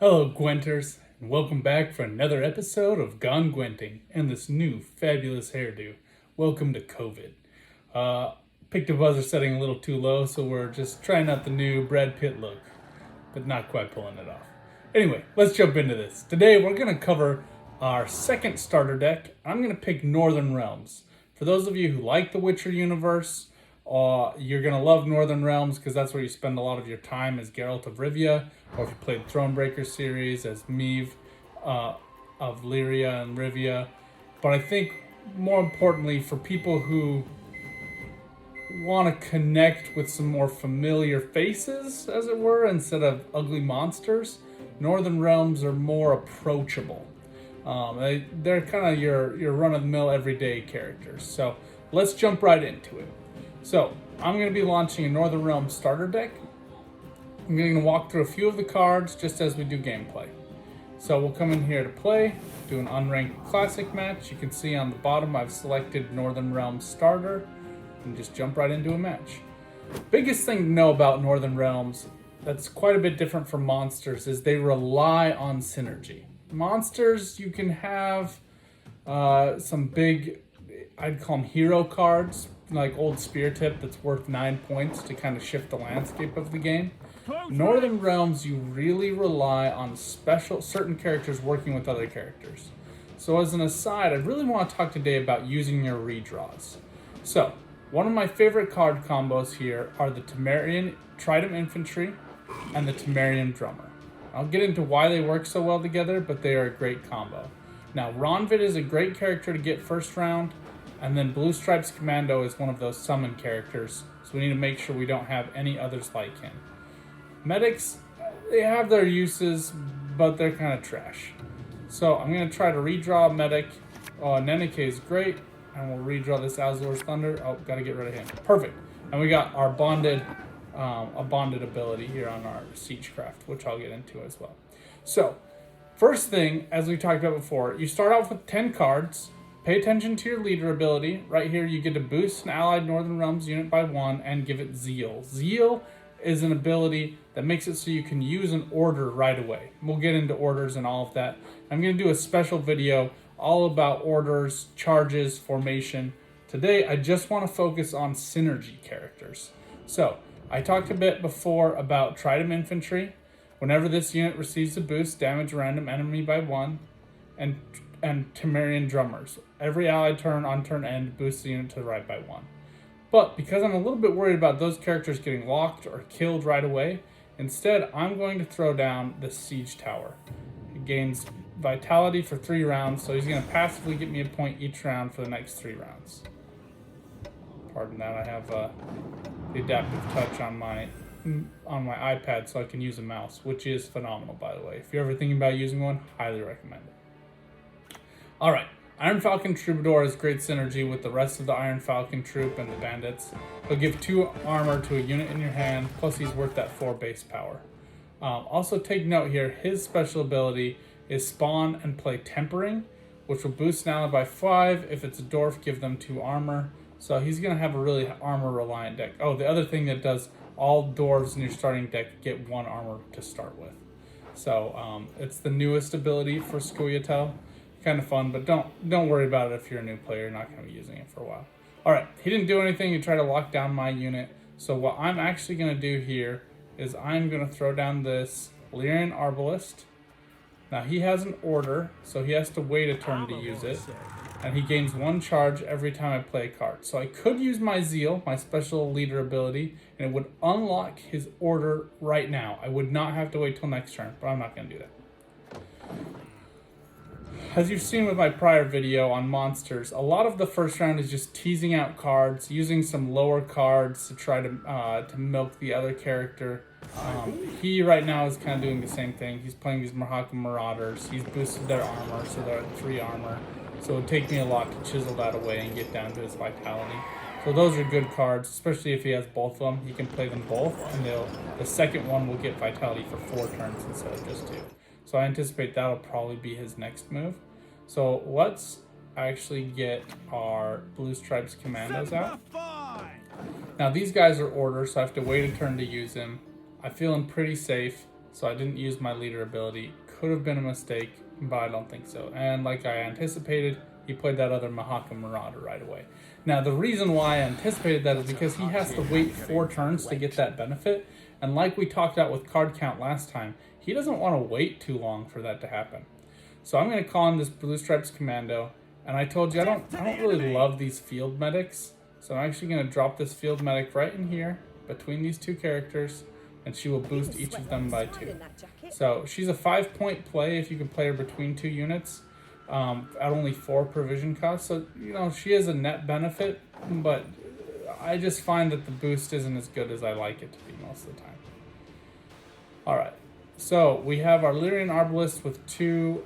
Hello, Gwenters, and welcome back for another episode of Gone Gwenting and this new fabulous hairdo. Welcome to COVID. Picked a buzzer setting a little too low, so we're just trying out the new Brad Pitt look, but not quite pulling it off. Anyway, let's jump into this. Today, we're going to cover our second starter deck. I'm going to pick Northern Realms. For those of you who like the Witcher universe, you're going to love Northern Realms because that's where you spend a lot of your time as Geralt of Rivia, or if you played Thronebreaker series as Meve of Lyria and Rivia. But I think more importantly, for people who want to connect with some more familiar faces, as it were, instead of ugly monsters, Northern Realms are more approachable. They're kind of your run-of-the-mill everyday characters. So let's jump right into it. So I'm going to be launching a Northern Realms starter deck. I'm going to walk through a few of the cards just as we do gameplay. So we'll come in here to play, do an unranked classic match. You can see on the bottom I've selected Northern Realms starter and just jump right into a match. Biggest thing to know about Northern Realms that's quite a bit different from monsters is they rely on synergy. Monsters, you can have some big, I'd call them hero cards, like Old Spear Tip that's worth 9 points to kind of shift the landscape of the game. Northern Realms, you really rely on certain characters working with other characters. So as an aside, I really want to talk today about using your redraws. So, one of my favorite card combos here are the Tridam Infantry and the Temmerian Drummer. I'll get into why they work so well together, but they are a great combo. Now, Ronvid is a great character to get first round, and then Blue Stripes Commando is one of those summon characters, so we need to make sure we don't have any others like him. Medics, they have their uses, but they're kind of trash. So I'm going to try to redraw a medic. Nenike is great, and we'll redraw this Azor's Thunder. Oh, got to get rid of him. Perfect. And we got our bonded ability here on our Siegecraft, which I'll get into as well. So, first thing, as we talked about before, you start off with 10 cards. Pay attention to your leader ability. Right here, you get to boost an allied Northern Realms unit by 1 and give it Zeal. Zeal is an ability that makes it so you can use an order right away. We'll get into orders and all of that. I'm going to do a special video all about orders, charges, formation. Today, I just want to focus on synergy characters. So, I talked a bit before about Tridam Infantry. Whenever this unit receives a boost, damage a random enemy by 1, and Temmerian Drummers. Every allied turn on turn end boosts the unit to the right by 1. But because I'm a little bit worried about those characters getting locked or killed right away, instead I'm going to throw down the Siege Tower. It gains Vitality for 3 rounds, so he's going to passively get me a point each round for the next 3 rounds. Pardon that, I have the adaptive touch on my iPad so I can use a mouse, which is phenomenal, by the way. If you're ever thinking about using one, highly recommend it. Alright, Iron Falcon Troubadour has great synergy with the rest of the Iron Falcon troop and the bandits. He'll give 2 armor to a unit in your hand, plus he's worth that 4 base power. Also take note here, his special ability is spawn and play Tempering, which will boost an ally by 5. If it's a dwarf, give them 2 armor. So he's going to have a really armor-reliant deck. Oh, the other thing that does, all dwarves in your starting deck get 1 armor to start with. So it's the newest ability for Scoia'tael. Kind of fun, but don't worry about it if you're a new player. You're not going to be using it for a while. Alright, he didn't do anything. He tried to lock down my unit. So what I'm actually going to do here is I'm going to throw down this Lyrian Arbalist. Now he has an order, so he has to wait a turn to use it. And he gains 1 charge every time I play a card. So I could use my Zeal, my special leader ability, and it would unlock his order right now. I would not have to wait till next turn, but I'm not going to do that. As you've seen with my prior video on monsters, a lot of the first round is just teasing out cards, using some lower cards to try to milk the other character. He right now is kind of doing the same thing. He's playing these Mahaka Marauders. He's boosted their armor, so they're at 3 armor. So it would take me a lot to chisel that away and get down to his vitality. So those are good cards, especially if he has both of them. He can play them both, and the second one will get vitality for 4 turns instead of just 2. So I anticipate that'll probably be his next move. So let's actually get our Blue Stripes Commandos out. Now these guys are orders, so I have to wait a turn to use them. I'm feeling pretty safe, so I didn't use my leader ability. Could have been a mistake, but I don't think so. And like I anticipated, he played that other Mahaka Marauder right away. Now, the reason why I anticipated that is because he has to wait 4 turns to get that benefit. And like we talked about with card count last time, he doesn't want to wait too long for that to happen. So I'm going to call in this Blue Stripes Commando. And I told you I don't really love these field medics. So I'm actually going to drop this field medic right in here between these 2 characters. And she will boost each of them by 2. So she's a 5-point play if you can play her between 2 units. At only 4 provision costs. So, you know, she is a net benefit. But I just find that the boost isn't as good as I like it to be most of the time. Alright. So we have our Lyrian Arbalist with 2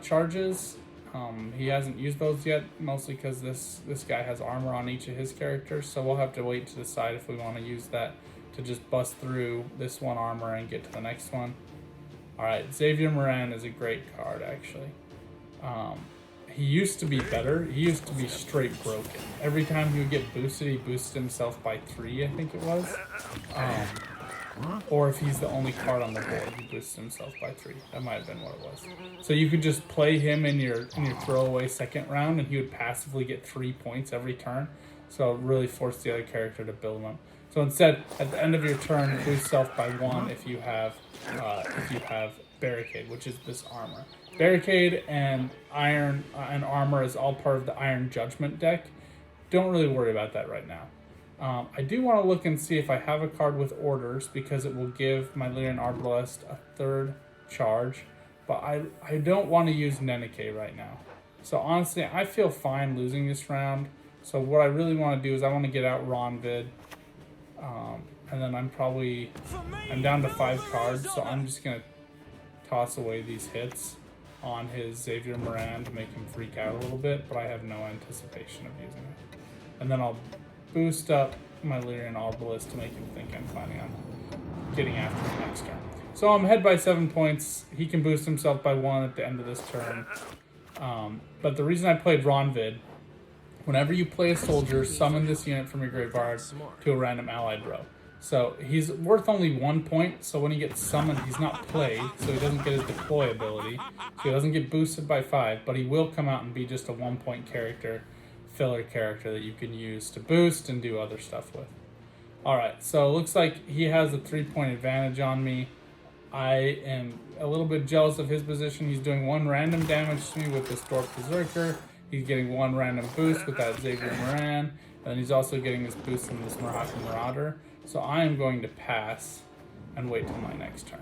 charges. He hasn't used those yet, mostly because this guy has armor on each of his characters, so we'll have to wait to decide if we want to use that to just bust through this one armor and get to the next one. Alright, Xavier Moran is a great card, actually. He used to be better. He used to be straight broken. Every time he would get boosted, he boosted himself by 3, I think it was. Or if he's the only card on the board, he boosts himself by 3. That might have been what it was. So you could just play him in your throwaway second round, and he would passively get 3 points every turn. So it really forced the other character to build him up. So instead, at the end of your turn, boost self by 1 if you have Barricade, which is this armor. Barricade and Iron and armor is all part of the Iron Judgment deck. Don't really worry about that right now. I do want to look and see if I have a card with orders, because it will give my Lyrian Arbalist a 3rd charge, but I don't want to use Nenike right now. So honestly, I feel fine losing this round. So what I really want to do is I want to get out Ronvid, and then I'm down to 5 cards, so I'm just going to toss away these hits on his Xavier Moran to make him freak out a little bit, but I have no anticipation of using it. And then I'll boost up my Lyrian Arbalist to make him think I'm planning on getting after him next turn. So I'm ahead by 7 points. He can boost himself by 1 at the end of this turn. But the reason I played Ronvid, whenever you play a soldier, summon this unit from your graveyard to a random allied row. So he's worth only 1 point, so when he gets summoned, he's not played, so he doesn't get his deploy ability. So he doesn't get boosted by 5, but he will come out and be just a 1-point character, filler character that you can use to boost and do other stuff with. Alright, so it looks like he has a 3-point advantage on me. I am a little bit jealous of his position. He's doing 1 random damage to me with this Dwarf Berserker. He's getting 1 random boost with that Xavier Moran. And then he's also getting this boost from this Mahaka Marauder. So I am going to pass and wait till my next turn.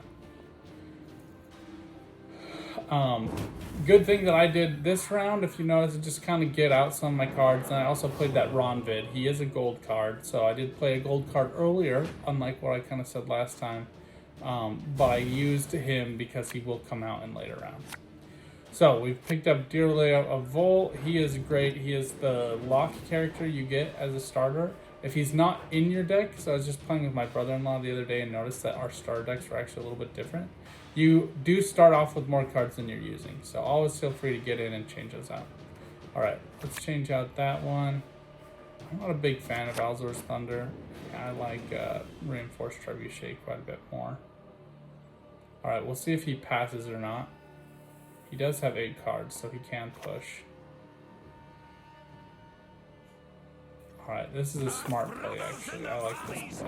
Good thing that I did this round, if you notice, is just kind of get out some of my cards. And I also played that Ronvid. He is a gold card, so I did play a gold card earlier, unlike what I kind of said last time. But I used him because he will come out in later rounds. So we've picked up Dearly of Vol. He is great. He is the lock character you get as a starter. If he's not in your deck, so I was just playing with my brother-in-law the other day and noticed that our starter decks were actually a little bit different. You do start off with more cards than you're using, so always feel free to get in and change those out. Alright, let's change out that one. I'm not a big fan of Alzor's Thunder. I like Reinforced Trebuchet quite a bit more. Alright, we'll see if he passes or not. He does have 8 cards, so he can push. Alright, this is a smart play, actually. I like this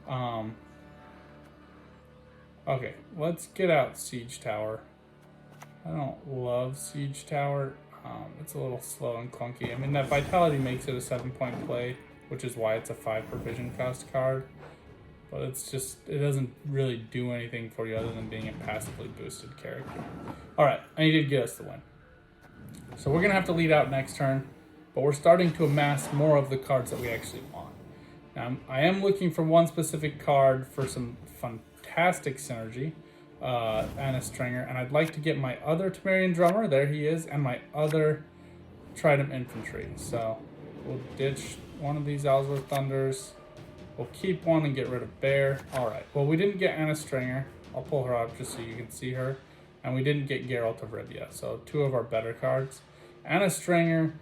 play. Okay, let's get out Siege Tower. I don't love Siege Tower. It's a little slow and clunky. I mean, that Vitality makes it a 7-point play, which is why it's a 5 provision cost card. But it's just, it doesn't really do anything for you other than being a passively boosted character. Alright, and he did get us the win. So we're going to have to lead out next turn, but we're starting to amass more of the cards that we actually want. Now, I am looking for one specific card for some fantastic synergy, Anna Strenger, and I'd like to get my other Temmerian Drummer, there he is, and my other Tridam Infantry. So we'll ditch one of these Alzor Thunders. We'll keep one and get rid of Bear. Alright, well, we didn't get Anna Strenger. I'll pull her up just so you can see her. And we didn't get Geralt of Rivia, so 2 of our better cards. Anna Strenger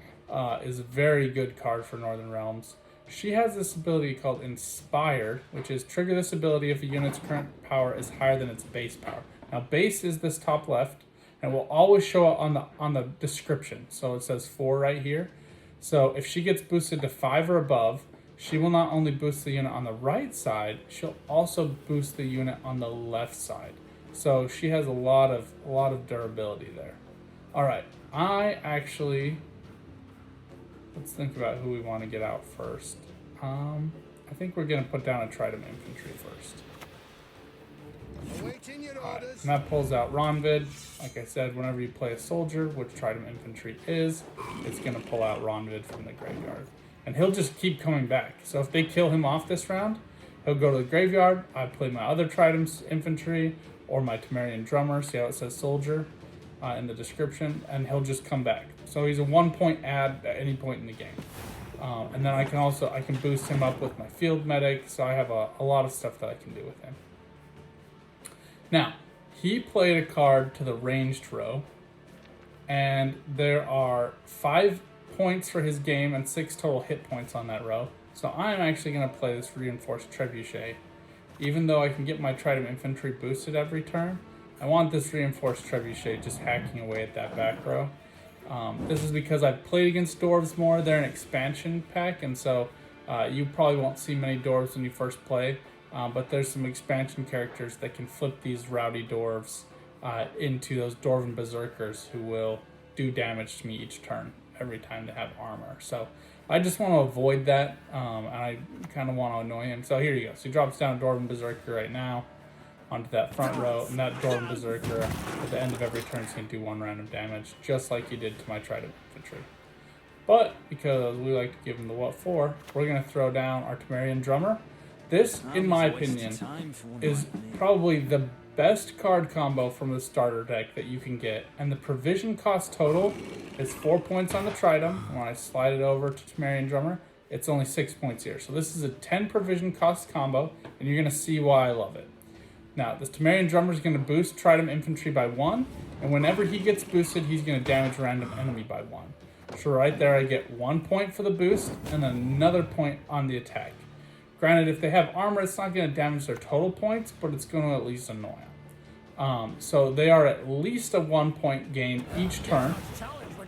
is a very good card for Northern Realms. she has this ability called Inspired, which is trigger this ability if a unit's current power is higher than its base power. Now, base is this top left, and will always show up on the description. So it says 4 right here. So if she gets boosted to 5 or above, she will not only boost the unit on the right side, she'll also boost the unit on the left side. So she has a lot of durability there. All right, let's think about who we want to get out first. I think we're gonna put down a Tridam Infantry first. Right. And that pulls out Ronvid. Like I said, whenever you play a soldier, which Tridam Infantry is, it's gonna pull out Ronvid from the graveyard. And he'll just keep coming back. So if they kill him off this round, he'll go to the graveyard. I play my other Tridam Infantry or my Temmerian Drummer. See how it says soldier in the description, and he'll just come back. So he's a 1-point add at any point in the game. And then I can boost him up with my field medic. So I have a lot of stuff that I can do with him. Now, he played a card to the ranged row, and there are 5 points for his game and 6 total hit points on that row. So I'm actually going to play this Reinforced Trebuchet. Even though I can get my Tridam Infantry boosted every turn, I want this Reinforced Trebuchet just hacking away at that back row. This is because I've played against Dwarves more. They're an expansion pack, and so you probably won't see many Dwarves when you first play. But there's some expansion characters that can flip these rowdy Dwarves into those Dwarven Berserkers who will do damage to me each turn every time they have armor. So I just want to avoid that, and I kind of want to annoy him. So here you go. So he drops down a Dwarven Berserker right now onto that front row, and that Dwarven Berserker at the end of every turn is going to do 1 round of damage, just like he did to my Tridam Infantry. But because we like to give him the what for, we're going to throw down our Temmerian Drummer. This, in my opinion, is probably the best card combo from the starter deck that you can get. And the provision cost total is 4 points on the Tridam. When I slide it over to Temmerian Drummer, it's only 6 points here. So this is a 10 provision cost combo, and you're going to see why I love it. Now, this Temmerian Drummer is going to boost Tridam Infantry by 1, and whenever he gets boosted, he's going to damage a random enemy by 1. So right there, I get 1 point for the boost, and another point on the attack. Granted, if they have armor, it's not going to damage their total points, but it's going to at least annoy them. So they are at least a 1 point gain each turn,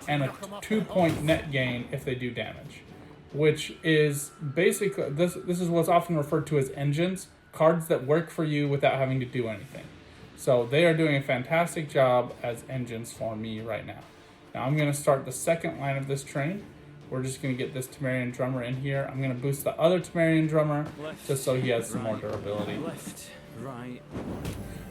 and a 2 point net gain if they do damage. Which is basically, this is what's often referred to as engines, cards that work for you without having to do anything. So they are doing a fantastic job as engines for me right now. Now I'm going to start the second line of this train. We're just going to get this Temmerian Drummer in here. I'm going to boost the other Temmerian Drummer just so he has some more durability.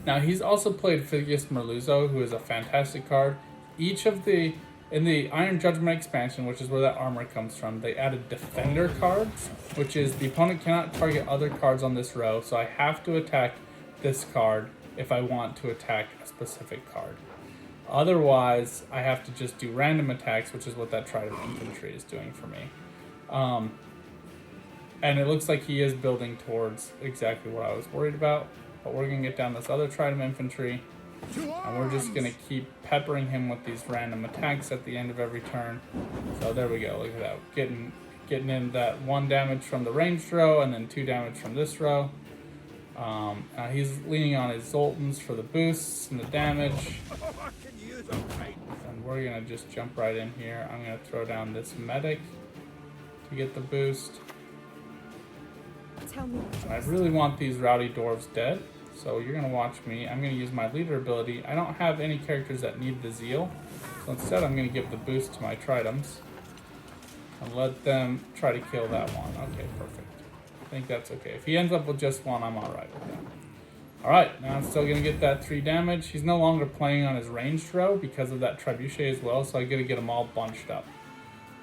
Now, he's also played Phineas Merluzzo, who is a fantastic card. In the Iron Judgment expansion, which is where that armor comes from, they added Defender cards, which is the opponent cannot target other cards on this row, so I have to attack this card if I want to attack a specific card. Otherwise, I have to just do random attacks, which is what that Tridam Infantry is doing for me. And it looks like he is building towards exactly what I was worried about. But we're going to get down this other Tridam Infantry, and we're just going to keep peppering him with these random attacks at the end of every turn. So there we go, look at that. Getting in that 1 damage from the ranged row, and then 2 damage from this row. He's leaning on his Zoltans for the boosts and the damage. And we're going to just jump right in here. I'm going to throw down this medic to get the boost. And I really want these rowdy dwarves dead, so you're going to watch me. I'm going to use my leader ability. I don't have any characters that need the zeal, so instead I'm going to give the boost to my Tridams and let them try to kill that one. Okay, perfect. I think that's okay. If he ends up with just 1, I'm alright with that. Alright, now I'm still going to get that 3 damage. He's no longer playing on his ranged row because of that Trebuchet as well, so I got to get them all bunched up.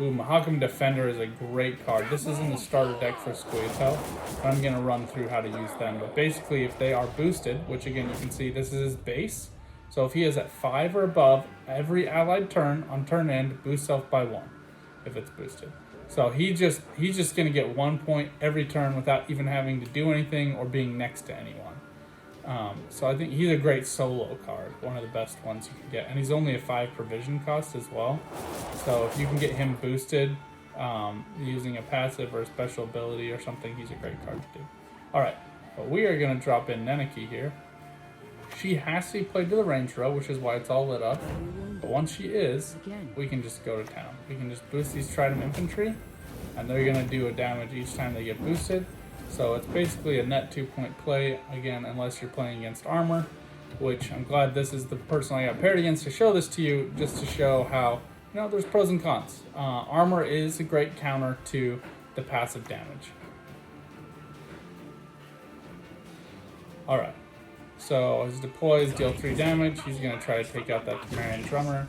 Ooh, Mahakam Defender is a great card. This is in the starter deck for Squeezetail, but I'm going to run through how to use them. But basically, if they are boosted, which again you can see this is his base, so if he is at 5 or above, every allied turn on turn end boosts self by 1 if it's boosted. So he's just going to get 1 point every turn without even having to do anything or being next to anyone. So I think he's a great solo card, one of the best ones you can get. And he's only a 5 provision cost as well. So if you can get him boosted using a passive or a special ability or something, he's a great card to do. Alright, but we are going to drop in Neneki here. She has to be played to the range row, which is why it's all lit up. But once she is, we can just go to town. We can just boost these Tridam Infantry, and they're going to do a damage each time they get boosted. So it's basically a net 2-point play, again, unless you're playing against armor, which I'm glad this is the person I got paired against to show this to you, just to show how, you know, there's pros and cons. Armor is a great counter to the passive damage. Alright, so his deploys deal 3 damage. He's going to try to take out that Temmerian Drummer.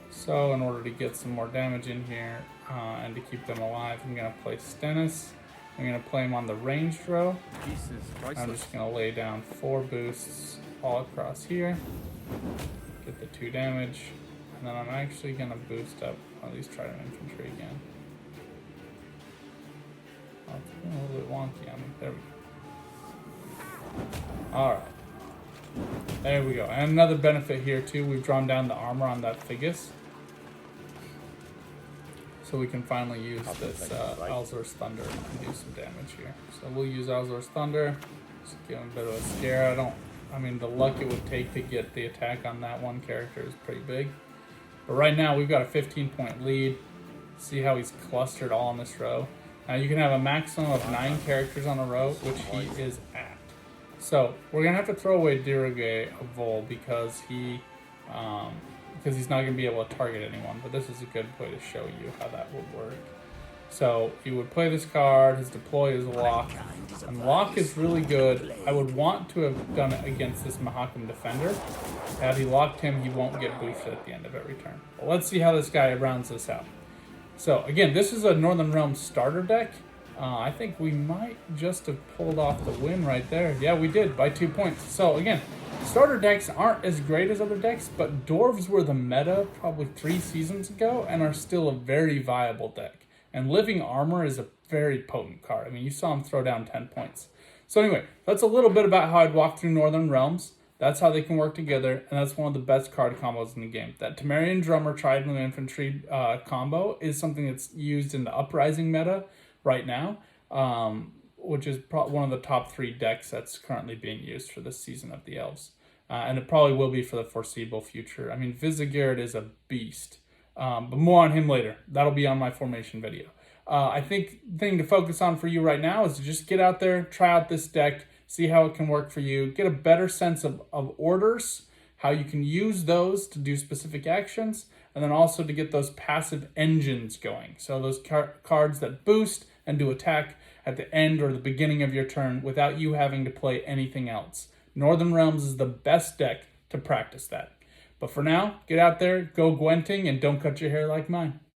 So in order to get some more damage in here and to keep them alive, I'm going to play Stennis. I'm going to play him on the ranged row. I'm just going to lay down 4 boosts all across here. Get the 2 damage. And then I'm actually going to boost up one of these Tridam Infantry again. Oh, it's a little bit wonky on me. There we go. Alright. There we go. And another benefit here too, we've drawn down the armor on that Figus. So we can finally use this Alzor's Thunder and do some damage here. So we'll use Alzor's Thunder. Just give him a bit of a scare. I mean, the luck it would take to get the attack on that one character is pretty big. But right now, we've got a 15-point lead. See how he's clustered all in this row. Now, you can have a maximum of 9 characters on a row, which he is at. So, we're going to have to throw away Diruge of Vol because he's not going to be able to target anyone. But this is a good way to show you how that would work. So, you would play this card. His deploy is Lock. And Lock is really good. I would want to have done it against this Mahakam Defender. Had he locked him, he won't get boosted at the end of every turn. But let's see how this guy rounds this out. So, again, this is a Northern Realms starter deck. I think we might just have pulled off the win right there. Yeah, we did, by 2 points. So, again, starter decks aren't as great as other decks, but Dwarves were the meta probably 3 seasons ago and are still a very viable deck. And Living Armor is a very potent card. I mean, you saw him throw down 10 points. So anyway, that's a little bit about how I'd walk through Northern Realms. That's how they can work together, and that's one of the best card combos in the game. That Temmerian Drummer Tridam Infantry combo is something that's used in the Uprising meta right now, which is one of the top 3 decks that's currently being used for this season of the Elves. And it probably will be for the foreseeable future. I mean, Visigarde is a beast. But more on him later. That'll be on my formation video. I think the thing to focus on for you right now is to just get out there, try out this deck, see how it can work for you, get a better sense of orders, how you can use those to do specific actions, and then also to get those passive engines going. So those cards that boost and do attack at the end or the beginning of your turn without you having to play anything else. Northern Realms is the best deck to practice that. But for now, get out there, go Gwenting, and don't cut your hair like mine.